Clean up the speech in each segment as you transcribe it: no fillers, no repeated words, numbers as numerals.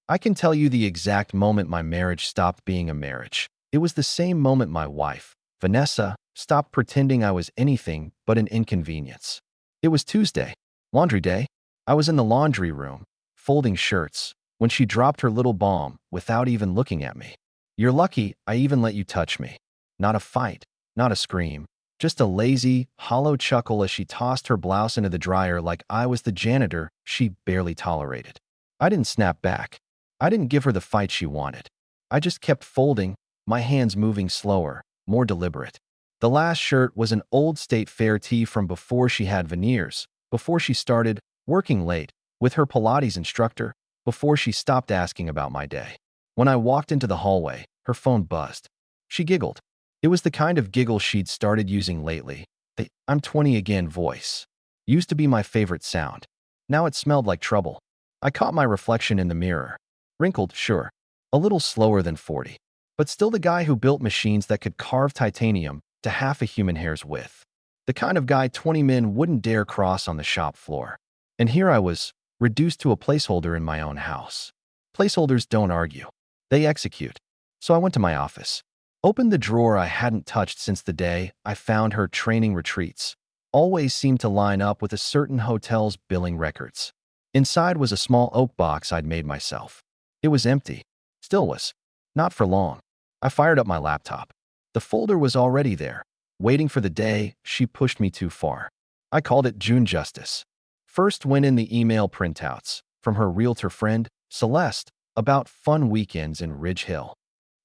I can tell you the exact moment my marriage stopped being a marriage. It was the same moment my wife, Vanessa, stopped pretending I was anything but an inconvenience. It was Tuesday, laundry day. I was in the laundry room, folding shirts, when she dropped her little bomb without even looking at me. You're lucky I even let you touch me. Not a fight, not a scream, just a lazy, hollow chuckle as she tossed her blouse into the dryer like I was the janitor she barely tolerated. I didn't snap back. I didn't give her the fight she wanted. I just kept folding, my hands moving slower, more deliberate. The last shirt was an old State Fair tee from before she had veneers, before she started working late with her Pilates instructor, before she stopped asking about my day. When I walked into the hallway, her phone buzzed. She giggled. It was the kind of giggle she'd started using lately. The "I'm 20 again" voice. Used to be my favorite sound. Now it smelled like trouble. I caught my reflection in the mirror. Wrinkled, sure. A little slower than 40. But still the guy who built machines that could carve titanium to half a human hair's width. The kind of guy 20 men wouldn't dare cross on the shop floor. And here I was, reduced to a placeholder in my own house. Placeholders don't argue. They execute. So I went to my office. Opened the drawer I hadn't touched since the day I found her training retreats. Always seemed to line up with a certain hotel's billing records. Inside was a small oak box I'd made myself. It was empty. Still was. Not for long. I fired up my laptop. The folder was already there, waiting for the day she pushed me too far. I called it June Justice. First went in the email printouts from her realtor friend, Celeste, about fun weekends in Ridge Hill.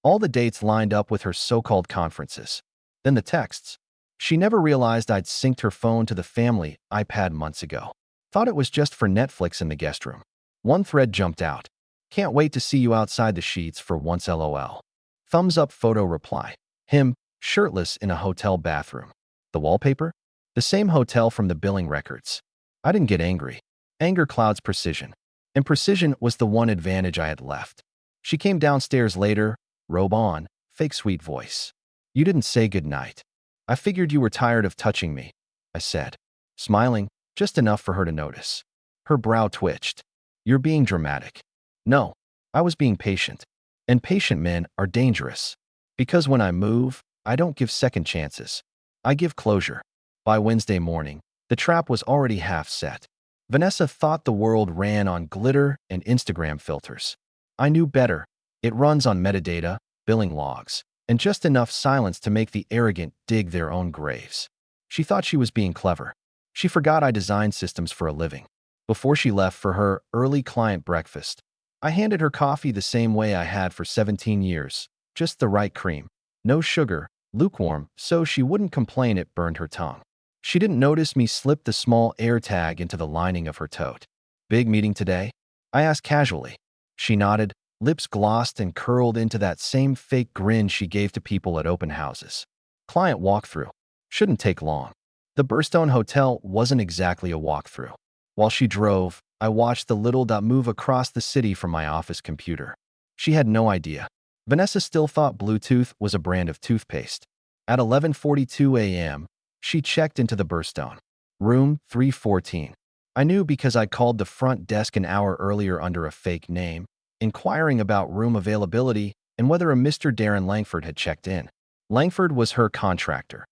All the dates lined up with her so-called conferences. Then the texts. She never realized I'd synced her phone to the family iPad months ago. Thought it was just for Netflix in the guest room. One thread jumped out. Can't wait to see you outside the sheets for once LOL. Thumbs up photo reply. Him, shirtless in a hotel bathroom. The wallpaper? The same hotel from the billing records. I didn't get angry. Anger clouds precision. And precision was the one advantage I had left. She came downstairs later, robe on, fake sweet voice. You didn't say goodnight. I figured you were tired of touching me, I said, smiling, just enough for her to notice. Her brow twitched. You're being dramatic. No, I was being patient. And patient men are dangerous. Because when I move, I don't give second chances. I give closure. By Wednesday morning, the trap was already half set. Vanessa thought the world ran on glitter and Instagram filters. I knew better. It runs on metadata, billing logs, and just enough silence to make the arrogant dig their own graves. She thought she was being clever. She forgot I designed systems for a living. Before she left for her early client breakfast, I handed her coffee the same way I had for 17 years, just the right cream. No sugar, lukewarm, so she wouldn't complain it burned her tongue. She didn't notice me slip the small air tag into the lining of her tote. Big meeting today? I asked casually. She nodded, lips glossed and curled into that same fake grin she gave to people at open houses. Client walkthrough. Shouldn't take long. The Burstone Hotel wasn't exactly a walkthrough. While she drove, I watched the little dot move across the city from my office computer. She had no idea. Vanessa still thought Bluetooth was a brand of toothpaste. At 11:42 a.m., she checked into the Burstone. Room 314. I knew because I called the front desk an hour earlier under a fake name, inquiring about room availability and whether a Mr. Darren Langford had checked in. Langford was her contractor,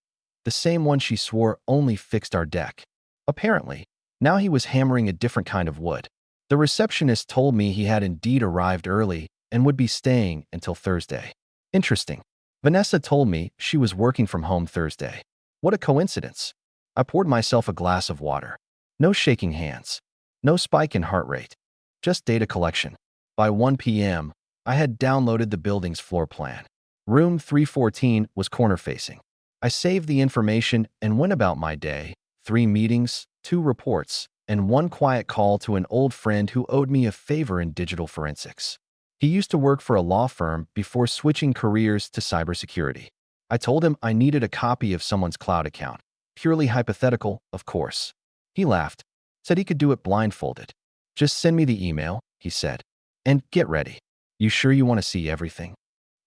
the same one she swore only fixed our deck. Apparently, now he was hammering a different kind of wood. The receptionist told me he had indeed arrived early and would be staying until Thursday. Interesting. Vanessa told me she was working from home Thursday. What a coincidence. I poured myself a glass of water. No shaking hands. No spike in heart rate. Just data collection. By 1 p.m., I had downloaded the building's floor plan. Room 314 was corner-facing. I saved the information and went about my day. 3 meetings, 2 reports, and 1 quiet call to an old friend who owed me a favor in digital forensics. He used to work for a law firm before switching careers to cybersecurity. I told him I needed a copy of someone's cloud account. Purely hypothetical, of course. He laughed, said he could do it blindfolded. Just send me the email, he said. And get ready. You sure you want to see everything?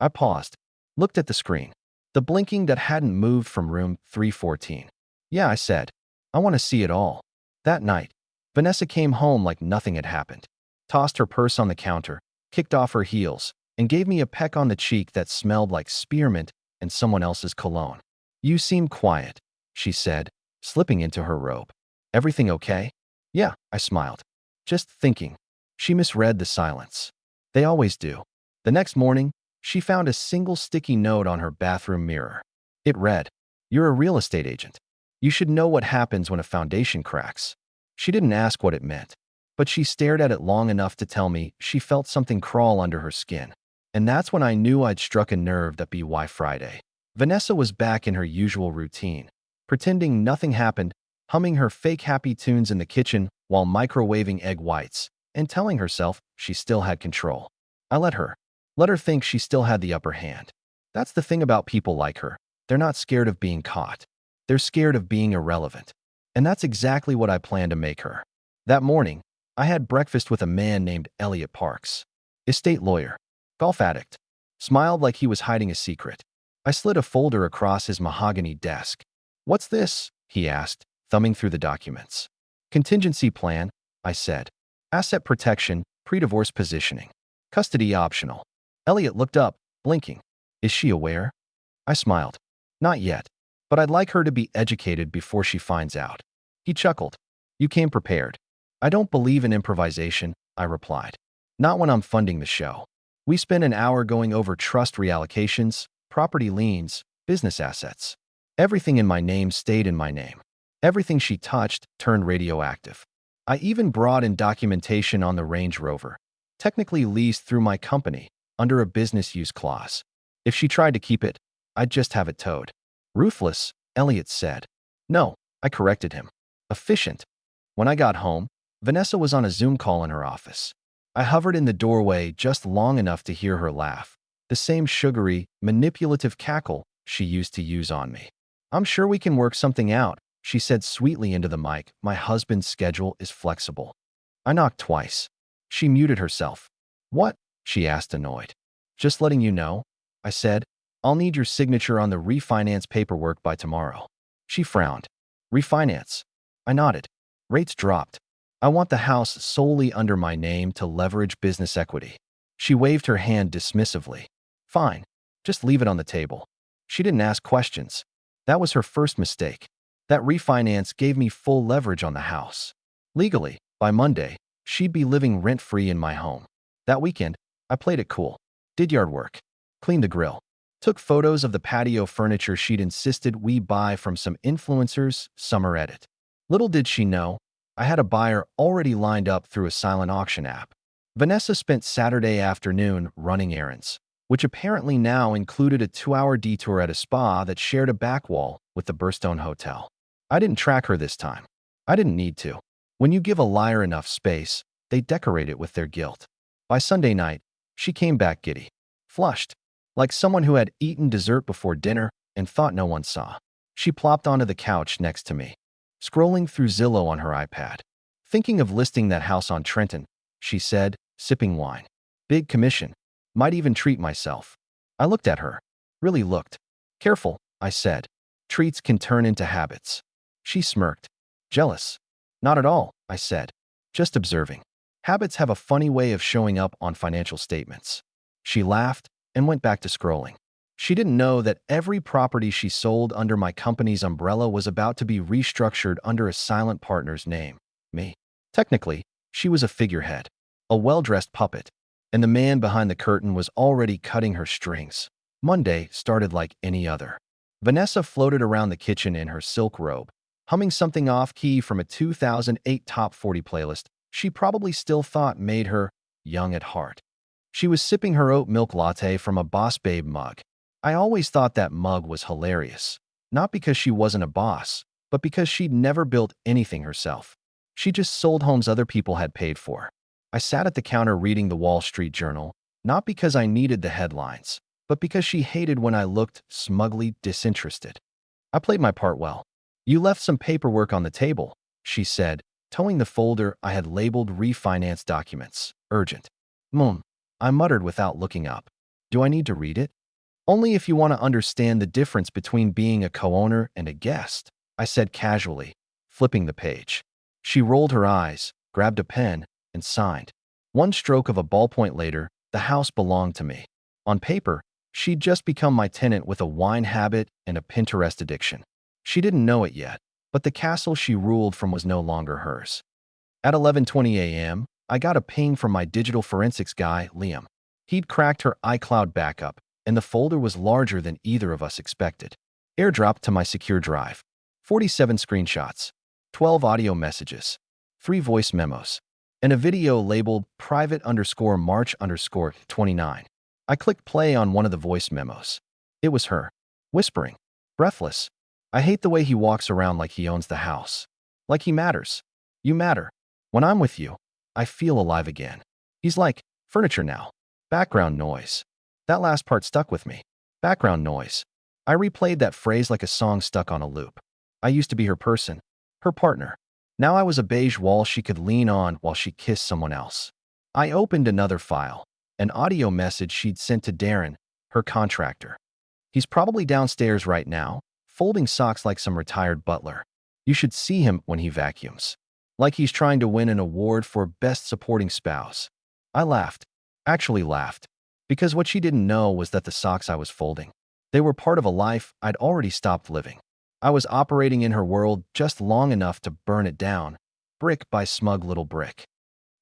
I paused, looked at the screen. The blinking that hadn't moved from room 314. Yeah, I said. I want to see it all. That night, Vanessa came home like nothing had happened. Tossed her purse on the counter, kicked off her heels, and gave me a peck on the cheek that smelled like spearmint and someone else's cologne. "You seem quiet," she said, slipping into her robe. "Everything okay?" "Yeah," I smiled. "Just thinking." She misread the silence. They always do. The next morning, she found a single sticky note on her bathroom mirror. It read, "You're a real estate agent. You should know what happens when a foundation cracks." She didn't ask what it meant, but she stared at it long enough to tell me she felt something crawl under her skin. And that's when I knew I'd struck a nerve that BY Friday. Vanessa was back in her usual routine, pretending nothing happened, humming her fake happy tunes in the kitchen while microwaving egg whites, and telling herself she still had control. I let her. Let her think she still had the upper hand. That's the thing about people like her. They're not scared of being caught. They're scared of being irrelevant. And that's exactly what I planned to make her. That morning, I had breakfast with a man named Elliot Parks. Estate lawyer. Golf addict. Smiled like he was hiding a secret. I slid a folder across his mahogany desk. "What's this?" he asked, thumbing through the documents. "Contingency plan," I said. "Asset protection, pre-divorce positioning. Custody optional." Elliot looked up, blinking. "Is she aware?" I smiled. "Not yet, but I'd like her to be educated before she finds out." He chuckled. "You came prepared." "I don't believe in improvisation," I replied. "Not when I'm funding the show." We spent an hour going over trust reallocations, property liens, business assets. Everything in my name stayed in my name. Everything she touched turned radioactive. I even brought in documentation on the Range Rover, technically leased through my company, under a business use clause. If she tried to keep it, I'd just have it towed. "Ruthless," Elliot said. "No," I corrected him. "Efficient." When I got home, Vanessa was on a Zoom call in her office. I hovered in the doorway just long enough to hear her laugh, the same sugary, manipulative cackle she used to use on me. "I'm sure we can work something out," she said sweetly into the mic. "My husband's schedule is flexible." I knocked twice. She muted herself. "What?" she asked, annoyed. "Just letting you know," I said. "I'll need your signature on the refinance paperwork by tomorrow." She frowned. "Refinance?" I nodded. "Rates dropped. I want the house solely under my name to leverage business equity." She waved her hand dismissively. "Fine. Just leave it on the table." She didn't ask questions. That was her first mistake. That refinance gave me full leverage on the house. Legally, by Monday, she'd be living rent-free in my home. That weekend, I played it cool. Did yard work. Cleaned the grill. Took photos of the patio furniture she'd insisted we buy from some influencers' summer edit. Little did she know, I had a buyer already lined up through a silent auction app. Vanessa spent Saturday afternoon running errands, which apparently now included a 2-hour detour at a spa that shared a back wall with the Burstone Hotel. I didn't track her this time. I didn't need to. When you give a liar enough space, they decorate it with their guilt. By Sunday night, she came back giddy, flushed, like someone who had eaten dessert before dinner and thought no one saw. She plopped onto the couch next to me, scrolling through Zillow on her iPad. "Thinking of listing that house on Trenton," she said, sipping wine. "Big commission. Might even treat myself." I looked at her. Really looked. "Careful," I said. "Treats can turn into habits." She smirked. "Jealous?" "Not at all," I said. "Just observing. Habits have a funny way of showing up on financial statements." She laughed and went back to scrolling. She didn't know that every property she sold under my company's umbrella was about to be restructured under a silent partner's name, me. Technically, she was a figurehead, a well-dressed puppet, and the man behind the curtain was already cutting her strings. Monday started like any other. Vanessa floated around the kitchen in her silk robe, humming something off-key from a 2008 Top 40 playlist she probably still thought made her young at heart. She was sipping her oat milk latte from a Boss Babe mug. I always thought that mug was hilarious, not because she wasn't a boss, but because she'd never built anything herself. She just sold homes other people had paid for. I sat at the counter reading the Wall Street Journal, not because I needed the headlines, but because she hated when I looked smugly disinterested. I played my part well. "You left some paperwork on the table," she said, towing the folder I had labeled refinance documents. "Urgent." I muttered without looking up. "Do I need to read it?" "Only if you want to understand the difference between being a co-owner and a guest," I said casually, flipping the page. She rolled her eyes, grabbed a pen, and signed. One stroke of a ballpoint later, The house belonged to me. On paper, she'd just become my tenant with a wine habit and a Pinterest addiction. She didn't know it yet, but the castle she ruled from was no longer hers. At 11:20 a.m., I got a ping from my digital forensics guy, Liam. He'd cracked her iCloud backup, and the folder was larger than either of us expected. Airdropped to my secure drive. 47 screenshots, 12 audio messages, 3 voice memos, and a video labeled private_March_29. I clicked play on one of the voice memos. It was her, whispering, breathless. I hate the way he walks around like he owns the house. Like he matters. You matter. When I'm with you, I feel alive again. He's like, furniture now. Background noise. That last part stuck with me. Background noise. I replayed that phrase like a song stuck on a loop. I used to be her person, her partner. Now I was a beige wall she could lean on while she kissed someone else. I opened another file, an audio message she'd sent to Darren, her contractor. He's probably downstairs right now, folding socks like some retired butler. You should see him when he vacuums. Like he's trying to win an award for Best Supporting Spouse. I laughed. Actually laughed. Because what she didn't know was that the socks I was folding, they were part of a life I'd already stopped living. I was operating in her world just long enough to burn it down, brick by smug little brick.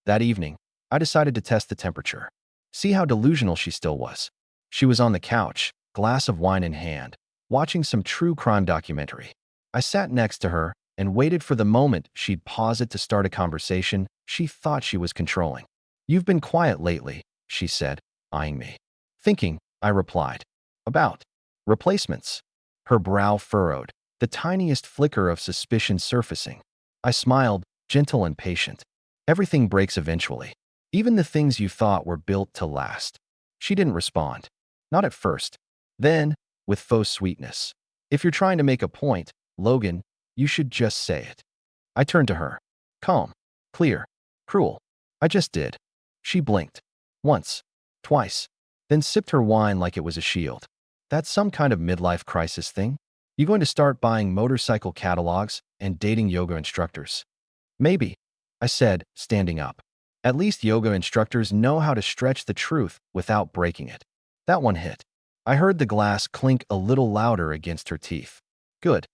That evening, I decided to test the temperature. See how delusional she still was. She was on the couch, glass of wine in hand, watching some true crime documentary. I sat next to her and waited for the moment she'd pause it to start a conversation she thought she was controlling. "You've been quiet lately," she said, eyeing me. "Thinking," I replied. "About replacements." Her brow furrowed, the tiniest flicker of suspicion surfacing. I smiled, gentle and patient. "Everything breaks eventually. Even the things you thought were built to last." She didn't respond. Not at first. Then, with faux sweetness. "If you're trying to make a point, Logan, you should just say it." I turned to her. Calm, clear, cruel. "I just did." She blinked. Once. Twice. Then sipped her wine like it was a shield. "That's some kind of midlife crisis thing? You going to start buying motorcycle catalogs and dating yoga instructors?" "Maybe," I said, standing up. "At least yoga instructors know how to stretch the truth without breaking it." That one hit. I heard the glass clink a little louder against her teeth. Good.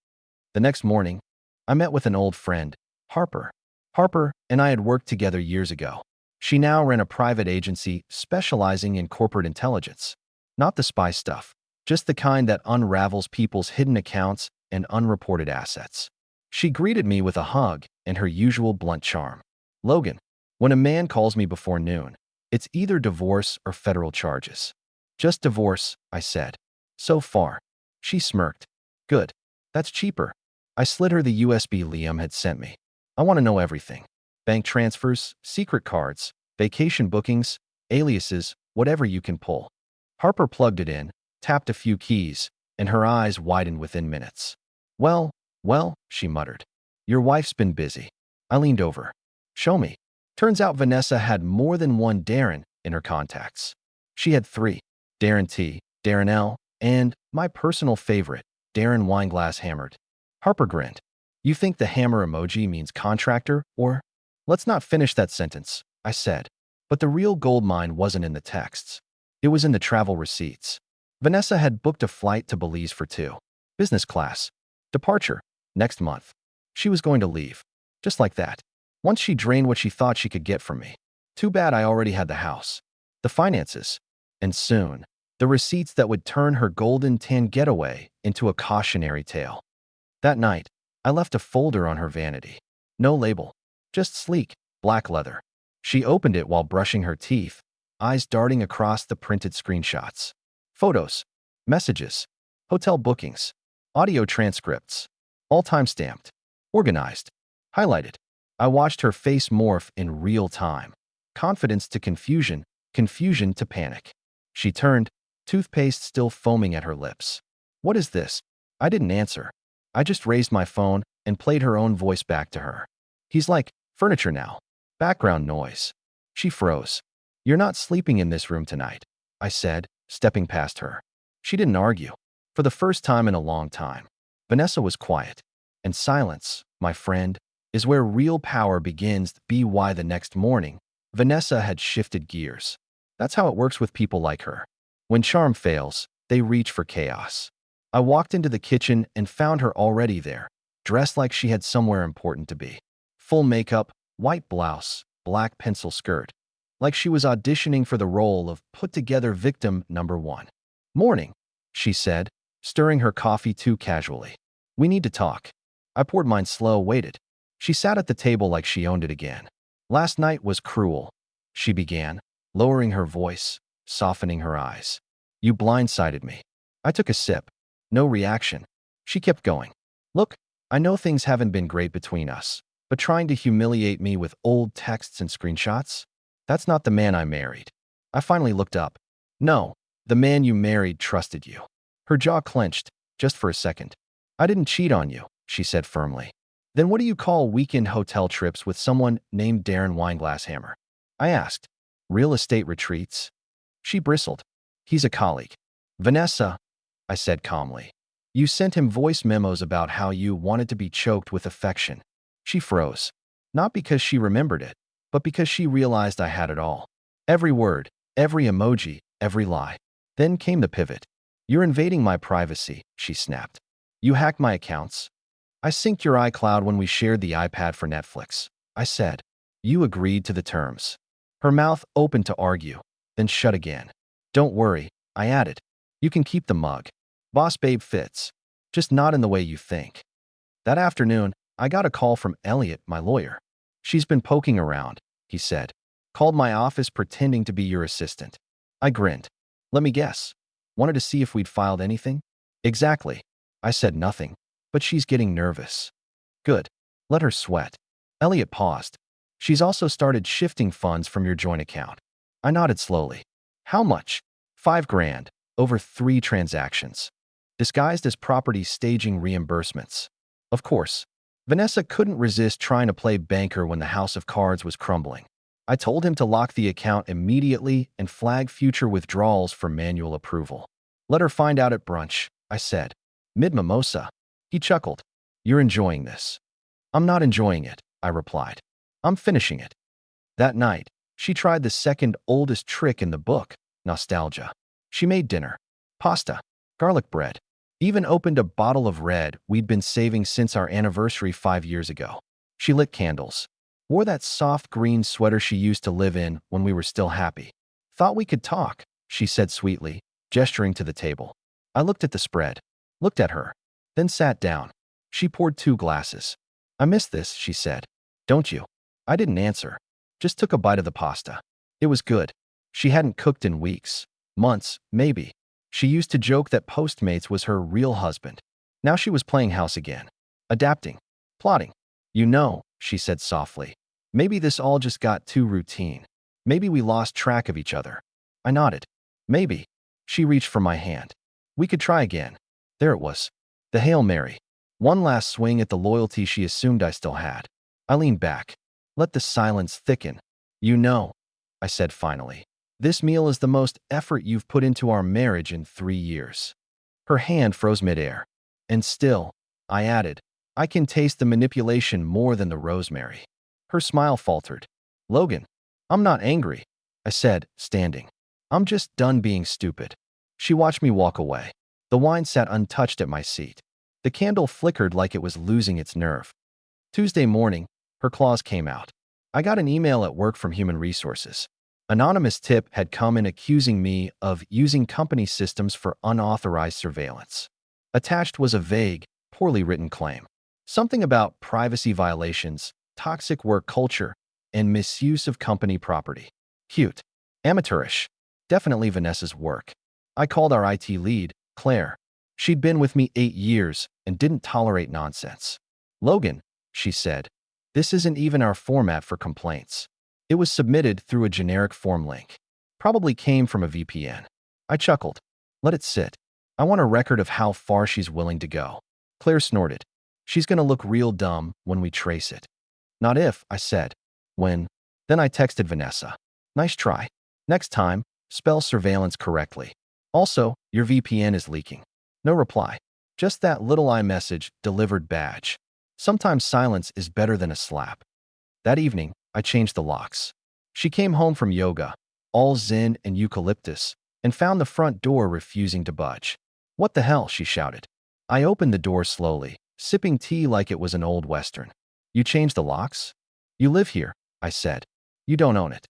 The next morning, I met with an old friend, Harper. Harper and I had worked together years ago. She now ran a private agency specializing in corporate intelligence. Not the spy stuff, just the kind that unravels people's hidden accounts and unreported assets. She greeted me with a hug and her usual blunt charm. "Logan, when a man calls me before noon, it's either divorce or federal charges." "Just divorce," I said. "So far." She smirked. "Good. That's cheaper." I slid her the USB Liam had sent me. "I want to know everything. Bank transfers, secret cards, vacation bookings, aliases, whatever you can pull." Harper plugged it in, tapped a few keys, and her eyes widened within minutes. Well, she muttered. "Your wife's been busy." I leaned over. "Show me." Turns out Vanessa had more than one Darren in her contacts. She had 3. Darren T, Darren L, and, my personal favorite, Darren Wineglass Hammered. Harper grinned. "You think the hammer emoji means contractor, or?" "Let's not finish that sentence," I said. But the real goldmine wasn't in the texts. It was in the travel receipts. Vanessa had booked a flight to Belize for 2. Business class. Departure. Next month. She was going to leave. Just like that. Once she drained what she thought she could get from me. Too bad I already had the house. The finances. And soon, the receipts that would turn her golden tan getaway into a cautionary tale. That night, I left a folder on her vanity. No label. Just sleek, black leather. She opened it while brushing her teeth, eyes darting across the printed screenshots. Photos, messages, hotel bookings, audio transcripts, all time-stamped, organized, highlighted. I watched her face morph in real time. Confidence to confusion, confusion to panic. She turned, toothpaste still foaming at her lips. "What is this?" I didn't answer. I just raised my phone and played her own voice back to her. "He's like, furniture now. Background noise." She froze. "You're not sleeping in this room tonight," I said, stepping past her. She didn't argue. For the first time in a long time, Vanessa was quiet. And silence, my friend, is where real power begins. By the next morning, Vanessa had shifted gears. That's how it works with people like her. When charm fails, they reach for chaos. I walked into the kitchen and found her already there, dressed like she had somewhere important to be. Full makeup, white blouse, black pencil skirt, like she was auditioning for the role of put-together victim number one. "Morning," she said, stirring her coffee too casually. "We need to talk." I poured mine slow, waited. She sat at the table like she owned it again. "Last night was cruel," she began, lowering her voice, softening her eyes. "You blindsided me." I took a sip. No reaction. She kept going. "Look, I know things haven't been great between us, but trying to humiliate me with old texts and screenshots? That's not the man I married." I finally looked up. "No, the man you married trusted you." Her jaw clenched, just for a second. "I didn't cheat on you," she said firmly. "Then what do you call weekend hotel trips with someone named Darren Weinglasshammer?" I asked. "Real estate retreats?" She bristled. "He's a colleague." "Vanessa," I said calmly. "You sent him voice memos about how you wanted to be choked with affection." She froze. Not because she remembered it, but because she realized I had it all. Every word, every emoji, every lie. Then came the pivot. "You're invading my privacy," she snapped. "You hacked my accounts. I synced your iCloud when we shared the iPad for Netflix." I said. "You agreed to the terms." Her mouth opened to argue, then shut again. "Don't worry," I added. "You can keep the mug. Boss babe fits. Just not in the way you think." That afternoon, I got a call from Elliot, my lawyer. "She's been poking around," he said. "Called my office pretending to be your assistant." I grinned. "Let me guess. Wanted to see if we'd filed anything?" "Exactly." I said nothing, but she's getting nervous. "Good. Let her sweat." Elliot paused. "She's also started shifting funds from your joint account." I nodded slowly. "How much?" $5,000, over 3 transactions. Disguised as property staging reimbursements. Of course, Vanessa couldn't resist trying to play banker when the house of cards was crumbling. I told him to lock the account immediately and flag future withdrawals for manual approval. "Let her find out at brunch," I said. "Mid-mimosa." He chuckled. "You're enjoying this." "I'm not enjoying it," I replied. "I'm finishing it." That night, she tried the second oldest trick in the book, nostalgia. She made dinner. Pasta. Garlic bread. Even opened a bottle of red we'd been saving since our anniversary 5 years ago. She lit candles. Wore that soft green sweater she used to live in when we were still happy. "Thought we could talk," she said sweetly, gesturing to the table. I looked at the spread. Looked at her. Then sat down. She poured 2 glasses. "I miss this," she said. "Don't you?" I didn't answer. Just took a bite of the pasta. It was good. She hadn't cooked in weeks. Months, maybe. She used to joke that Postmates was her real husband. Now she was playing house again. Adapting. Plotting. "You know," she said softly. "Maybe this all just got too routine. Maybe we lost track of each other." I nodded. "Maybe." She reached for my hand. "We could try again." There it was. The Hail Mary. One last swing at the loyalty she assumed I still had. I leaned back. Let the silence thicken. "You know," I said finally, "this meal is the most effort you've put into our marriage in 3 years." Her hand froze midair. "And still," I added, "I can taste the manipulation more than the rosemary." Her smile faltered. "Logan, I'm not angry," I said, standing. "I'm just done being stupid." She watched me walk away. The wine sat untouched at my seat. The candle flickered like it was losing its nerve. Tuesday morning, her claws came out. I got an email at work from Human Resources. Anonymous tip had come in accusing me of using company systems for unauthorized surveillance. Attached was a vague, poorly written claim. Something about privacy violations, toxic work culture, and misuse of company property. Cute. Amateurish. Definitely Vanessa's work. I called our IT lead, Claire. She'd been with me 8 years and didn't tolerate nonsense. "Logan," she said, "this isn't even our format for complaints." It was submitted through a generic form link. Probably came from a VPN. I chuckled. "Let it sit. I want a record of how far she's willing to go." Claire snorted. "She's gonna look real dumb when we trace it." "Not if," I said. "When?" Then I texted Vanessa. "Nice try. Next time, spell surveillance correctly. Also, your VPN is leaking." No reply. Just that little iMessage delivered badge. Sometimes silence is better than a slap. That evening, I changed the locks. She came home from yoga, all zen and eucalyptus, and found the front door refusing to budge. "What the hell?" she shouted. I opened the door slowly, sipping tea like it was an old western. "You changed the locks? You live here," I said. "You don't own it."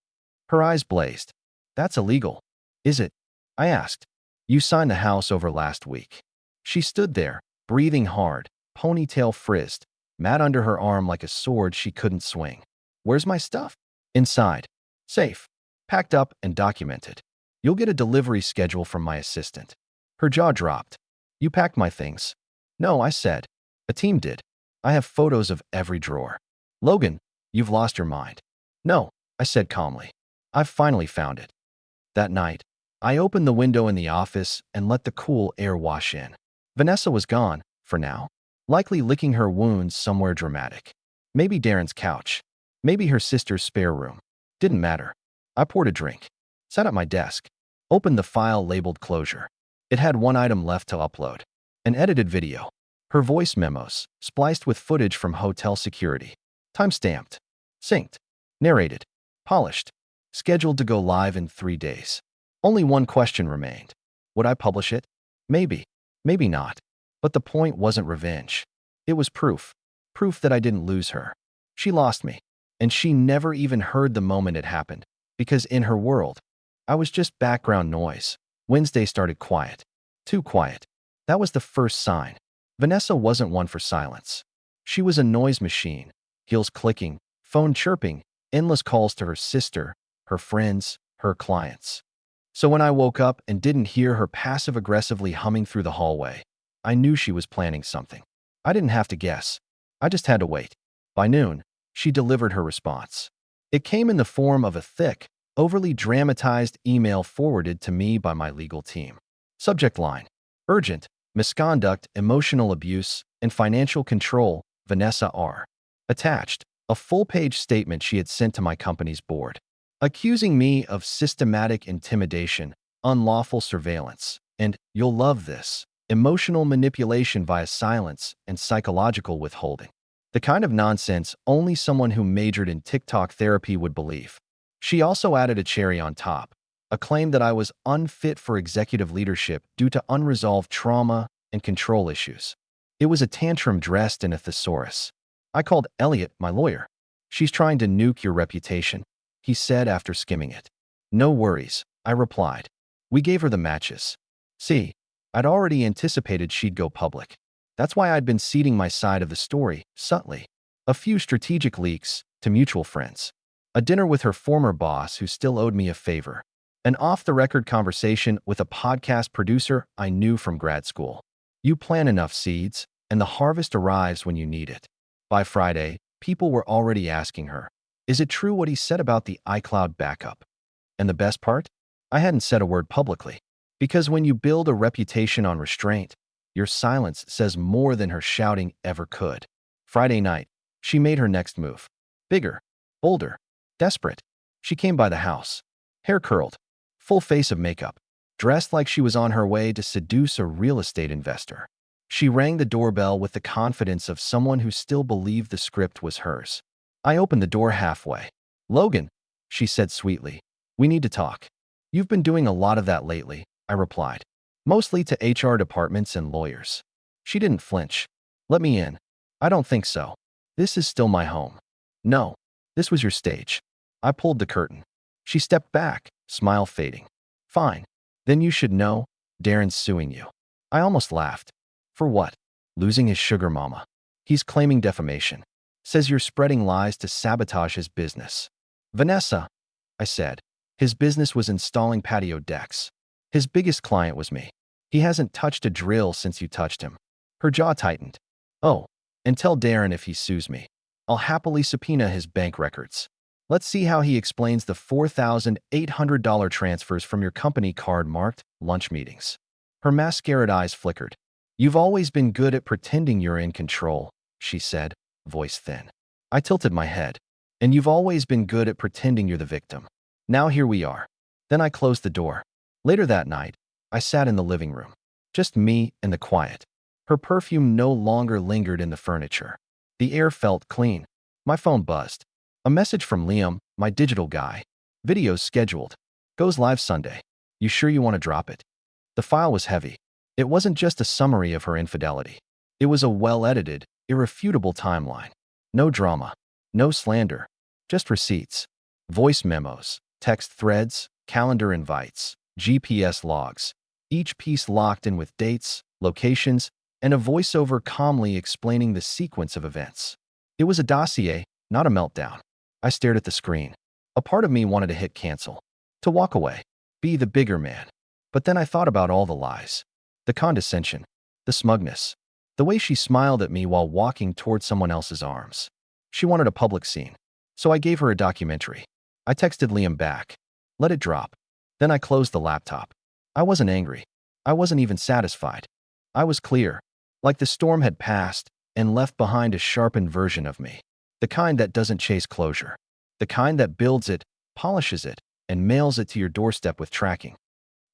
Her eyes blazed. "That's illegal." "Is it?" I asked. "You signed the house over last week." She stood there, breathing hard, ponytail frizzed, mat under her arm like a sword she couldn't swing. "Where's my stuff?" "Inside. Safe. Packed up and documented. You'll get a delivery schedule from my assistant." Her jaw dropped. "You packed my things." "No," I said. "A team did. I have photos of every drawer." "Logan, you've lost your mind." "No," I said calmly. "I've finally found it." That night, I opened the window in the office and let the cool air wash in. Vanessa was gone, for now, likely licking her wounds somewhere dramatic. Maybe Darren's couch. Maybe her sister's spare room. Didn't matter. I poured a drink, sat at my desk, opened the file labeled closure. It had one item left to upload. An edited video. Her voice memos, spliced with footage from hotel security. Time-stamped. Synced. Narrated. Polished. Scheduled to go live in 3 days. Only one question remained. Would I publish it? Maybe. Maybe not. But the point wasn't revenge. It was proof. Proof that I didn't lose her. She lost me. And she never even heard the moment it happened. Because in her world, I was just background noise. Wednesday started quiet. Too quiet. That was the first sign. Vanessa wasn't one for silence. She was a noise machine. Heels clicking, phone chirping, endless calls to her sister, her friends, her clients. So when I woke up and didn't hear her passive-aggressively humming through the hallway, I knew she was planning something. I didn't have to guess. I just had to wait. By noon, she delivered her response. It came in the form of a thick, overly dramatized email forwarded to me by my legal team. Subject line: urgent, misconduct, emotional abuse, and financial control, Vanessa R. Attached, a full-page statement she had sent to my company's board, accusing me of systematic intimidation, unlawful surveillance, and, you'll love this, emotional manipulation via silence and psychological withholding. The kind of nonsense only someone who majored in TikTok therapy would believe. She also added a cherry on top, a claim that I was unfit for executive leadership due to unresolved trauma and control issues. It was a tantrum dressed in a thesaurus. I called Elliot, my lawyer. "She's trying to nuke your reputation," he said after skimming it. "No worries," I replied. "We gave her the matches." See, I'd already anticipated she'd go public. That's why I'd been seeding my side of the story, subtly. A few strategic leaks to mutual friends. A dinner with her former boss who still owed me a favor. An off-the-record conversation with a podcast producer I knew from grad school. You plant enough seeds, and the harvest arrives when you need it. By Friday, people were already asking her, "Is it true what he said about the iCloud backup?" And the best part? I hadn't said a word publicly. Because when you build a reputation on restraint, your silence says more than her shouting ever could. Friday night, she made her next move. Bigger, bolder, desperate. She came by the house. Hair curled, full face of makeup, dressed like she was on her way to seduce a real estate investor. She rang the doorbell with the confidence of someone who still believed the script was hers. I opened the door halfway. "Logan," she said sweetly, "we need to talk." "You've been doing a lot of that lately," I replied. "Mostly to HR departments and lawyers." She didn't flinch. "Let me in." "I don't think so. This is still my home." "No, this was your stage." I pulled the curtain. She stepped back, smile fading. "Fine. Then you should know, Darren's suing you." I almost laughed. "For what?" "Losing his sugar mama. He's claiming defamation. Says you're spreading lies to sabotage his business." "Vanessa," I said. "His business was installing patio decks. His biggest client was me. He hasn't touched a drill since you touched him." Her jaw tightened. "Oh, and tell Darren if he sues me, I'll happily subpoena his bank records. Let's see how he explains the $4,800 transfers from your company card marked lunch meetings." Her mascaraed eyes flickered. "You've always been good at pretending you're in control," she said, voice thin. I tilted my head. "And you've always been good at pretending you're the victim. Now here we are." Then I closed the door. Later that night, I sat in the living room. Just me and the quiet. Her perfume no longer lingered in the furniture. The air felt clean. My phone buzzed. A message from Liam, my digital guy. "Videos scheduled." Goes live Sunday. You sure you want to drop it? The file was heavy. It wasn't just a summary of her infidelity. It was a well-edited, irrefutable timeline. No drama. No slander. Just receipts. Voice memos. Text threads. Calendar invites. GPS logs. Each piece locked in with dates, locations, and a voiceover calmly explaining the sequence of events. It was a dossier, not a meltdown. I stared at the screen. A part of me wanted to hit cancel, to walk away, be the bigger man. But then I thought about all the lies, the condescension, the smugness, the way she smiled at me while walking toward someone else's arms. She wanted a public scene, so I gave her a documentary. I texted Liam back. Let it drop. Then I closed the laptop. I wasn't angry. I wasn't even satisfied. I was clear, like the storm had passed and left behind a sharpened version of me. The kind that doesn't chase closure. The kind that builds it, polishes it, and mails it to your doorstep with tracking.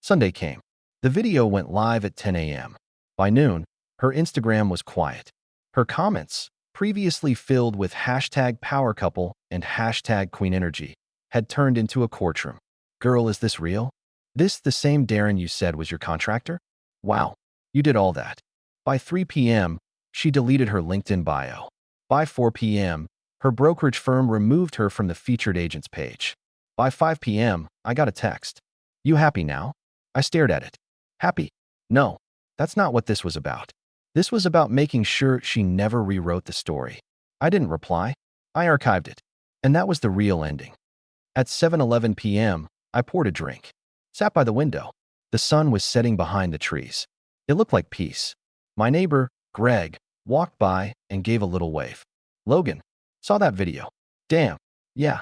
Sunday came. The video went live at 10 a.m. By noon, her Instagram was quiet. Her comments, previously filled with #PowerCouple and #QueenEnergy, had turned into a courtroom. Girl, is this real? This the same Darren you said was your contractor? Wow, you did all that. By 3 p.m., she deleted her LinkedIn bio. By 4 p.m., her brokerage firm removed her from the featured agents page. By 5 p.m., I got a text. You happy now? I stared at it. Happy? No, that's not what this was about. This was about making sure she never rewrote the story. I didn't reply. I archived it. And that was the real ending. At 7:11 p.m., I poured a drink. Sat by the window. The sun was setting behind the trees. It looked like peace. My neighbor, Greg, walked by and gave a little wave. Logan, saw that video. Damn. Yeah.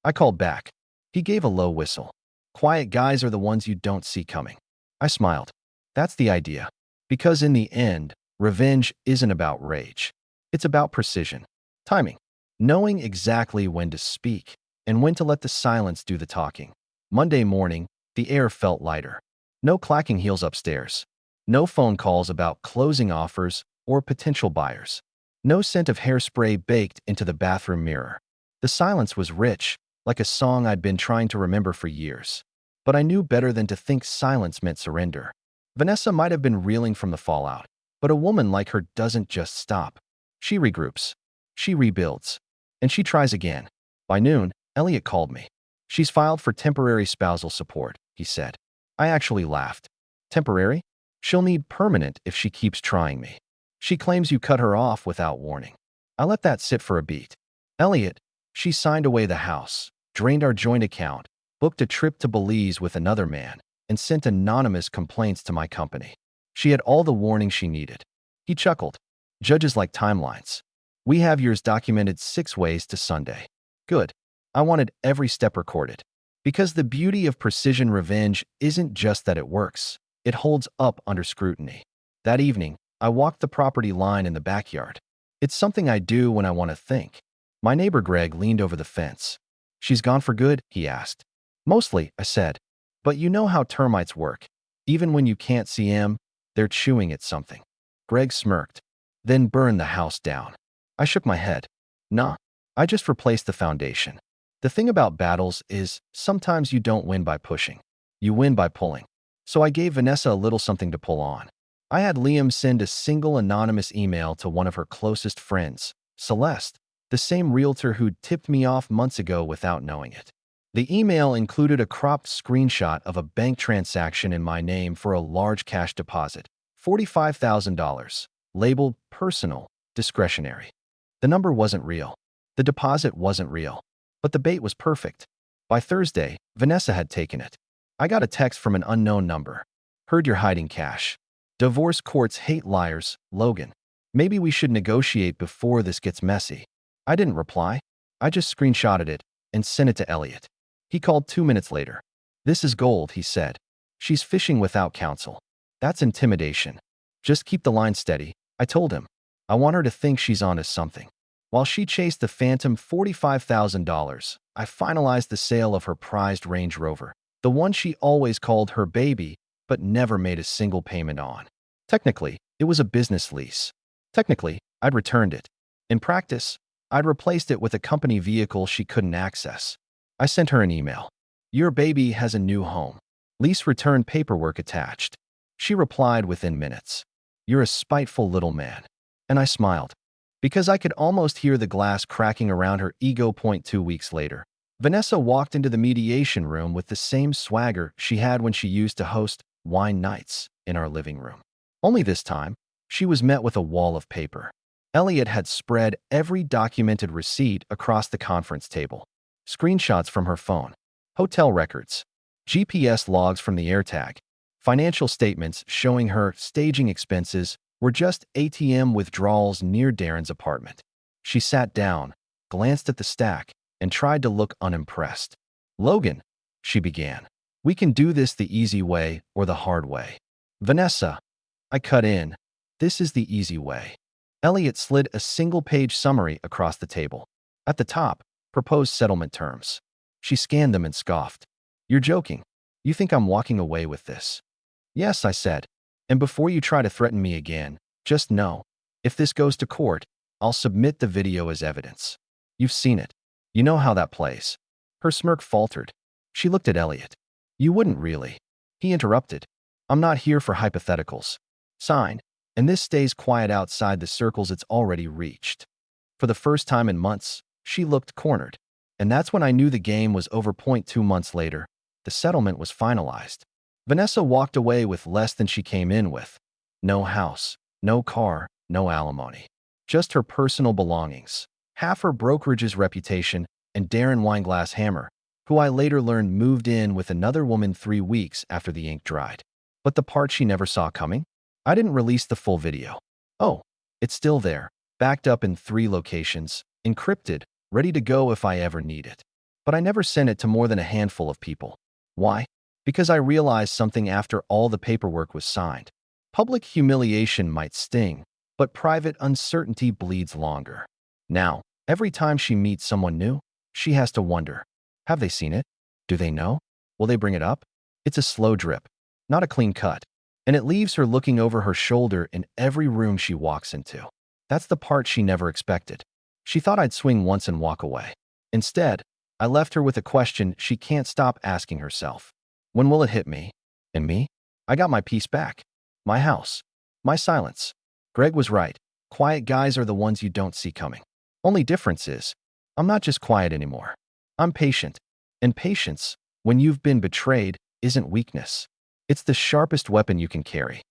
I called back. He gave a low whistle. Quiet guys are the ones you don't see coming. I smiled. That's the idea. Because in the end, revenge isn't about rage. It's about precision. Timing. Knowing exactly when to speak and when to let the silence do the talking. Monday morning, the air felt lighter. No clacking heels upstairs. No phone calls about closing offers or potential buyers. No scent of hairspray baked into the bathroom mirror. The silence was rich, like a song I'd been trying to remember for years. But I knew better than to think silence meant surrender. Vanessa might have been reeling from the fallout, but a woman like her doesn't just stop. She regroups. She rebuilds. And she tries again. By noon, Elliot called me. She's filed for temporary spousal support, he said. I actually laughed. Temporary? She'll need permanent if she keeps trying me. She claims you cut her off without warning. I let that sit for a beat. Elliot, she signed away the house, drained our joint account, booked a trip to Belize with another man, and sent anonymous complaints to my company. She had all the warning she needed. He chuckled. Judges like timelines. We have yours documented 6 ways to Sunday. Good. I wanted every step recorded. Because the beauty of precision revenge isn't just that it works. It holds up under scrutiny. That evening, I walked the property line in the backyard. It's something I do when I want to think. My neighbor Greg leaned over the fence. She's gone for good? He asked. Mostly, I said. But you know how termites work. Even when you can't see them, they're chewing at something. Greg smirked. Then burn the house down. I shook my head. Nah, I just replaced the foundation. The thing about battles is, sometimes you don't win by pushing. You win by pulling. So I gave Vanessa a little something to pull on. I had Liam send a single anonymous email to one of her closest friends, Celeste, the same realtor who'd tipped me off months ago without knowing it. The email included a cropped screenshot of a bank transaction in my name for a large cash deposit, $45,000, labeled personal, discretionary. The number wasn't real. The deposit wasn't real. But the bait was perfect. By Thursday, Vanessa had taken it. I got a text from an unknown number. Heard you're hiding cash. Divorce courts hate liars, Logan. Maybe we should negotiate before this gets messy. I didn't reply. I just screenshotted it and sent it to Elliot. He called 2 minutes later. This is gold, he said. She's fishing without counsel. That's intimidation. Just keep the line steady, I told him. I want her to think she's onto something. While she chased the phantom $45,000, I finalized the sale of her prized Range Rover, the one she always called her baby, but never made a single payment on. Technically, it was a business lease. Technically, I'd returned it. In practice, I'd replaced it with a company vehicle she couldn't access. I sent her an email. Your baby has a new home. Lease return paperwork attached. She replied within minutes. You're a spiteful little man. And I smiled, because I could almost hear the glass cracking around her ego. 2 weeks later, Vanessa walked into the mediation room with the same swagger she had when she used to host wine nights in our living room. Only this time, she was met with a wall of paper. Elliot had spread every documented receipt across the conference table. Screenshots from her phone, hotel records, GPS logs from the AirTag, financial statements showing her staging expenses were just ATM withdrawals near Darren's apartment. She sat down, glanced at the stack, and tried to look unimpressed. Logan, she began, we can do this the easy way or the hard way. Vanessa, I cut in, this is the easy way. Elliot slid a single-page summary across the table. At the top, proposed settlement terms. She scanned them and scoffed. You're joking. You think I'm walking away with this? Yes, I said. And before you try to threaten me again, just know, if this goes to court, I'll submit the video as evidence. You've seen it. You know how that plays. Her smirk faltered. She looked at Elliot. You wouldn't really. He interrupted. I'm not here for hypotheticals. Signed. And this stays quiet outside the circles it's already reached. For the first time in months, she looked cornered. And that's when I knew the game was over. 2 months later, the settlement was finalized. Vanessa walked away with less than she came in with. No house, no car, no alimony. Just her personal belongings, half her brokerage's reputation, and Darren Wineglass Hammer, who I later learned moved in with another woman 3 weeks after the ink dried. But the part she never saw coming? I didn't release the full video. Oh, it's still there, backed up in 3 locations, encrypted, ready to go if I ever need it. But I never sent it to more than a handful of people. Why? Because I realized something after all the paperwork was signed. Public humiliation might sting, but private uncertainty bleeds longer. Now, every time she meets someone new, she has to wonder, have they seen it? Do they know? Will they bring it up? It's a slow drip, not a clean cut, and it leaves her looking over her shoulder in every room she walks into. That's the part she never expected. She thought I'd swing once and walk away. Instead, I left her with a question she can't stop asking herself. When will it hit me? And me? I got my peace back. My house. My silence. Greg was right. Quiet guys are the ones you don't see coming. Only difference is, I'm not just quiet anymore. I'm patient. And patience, when you've been betrayed, isn't weakness. It's the sharpest weapon you can carry.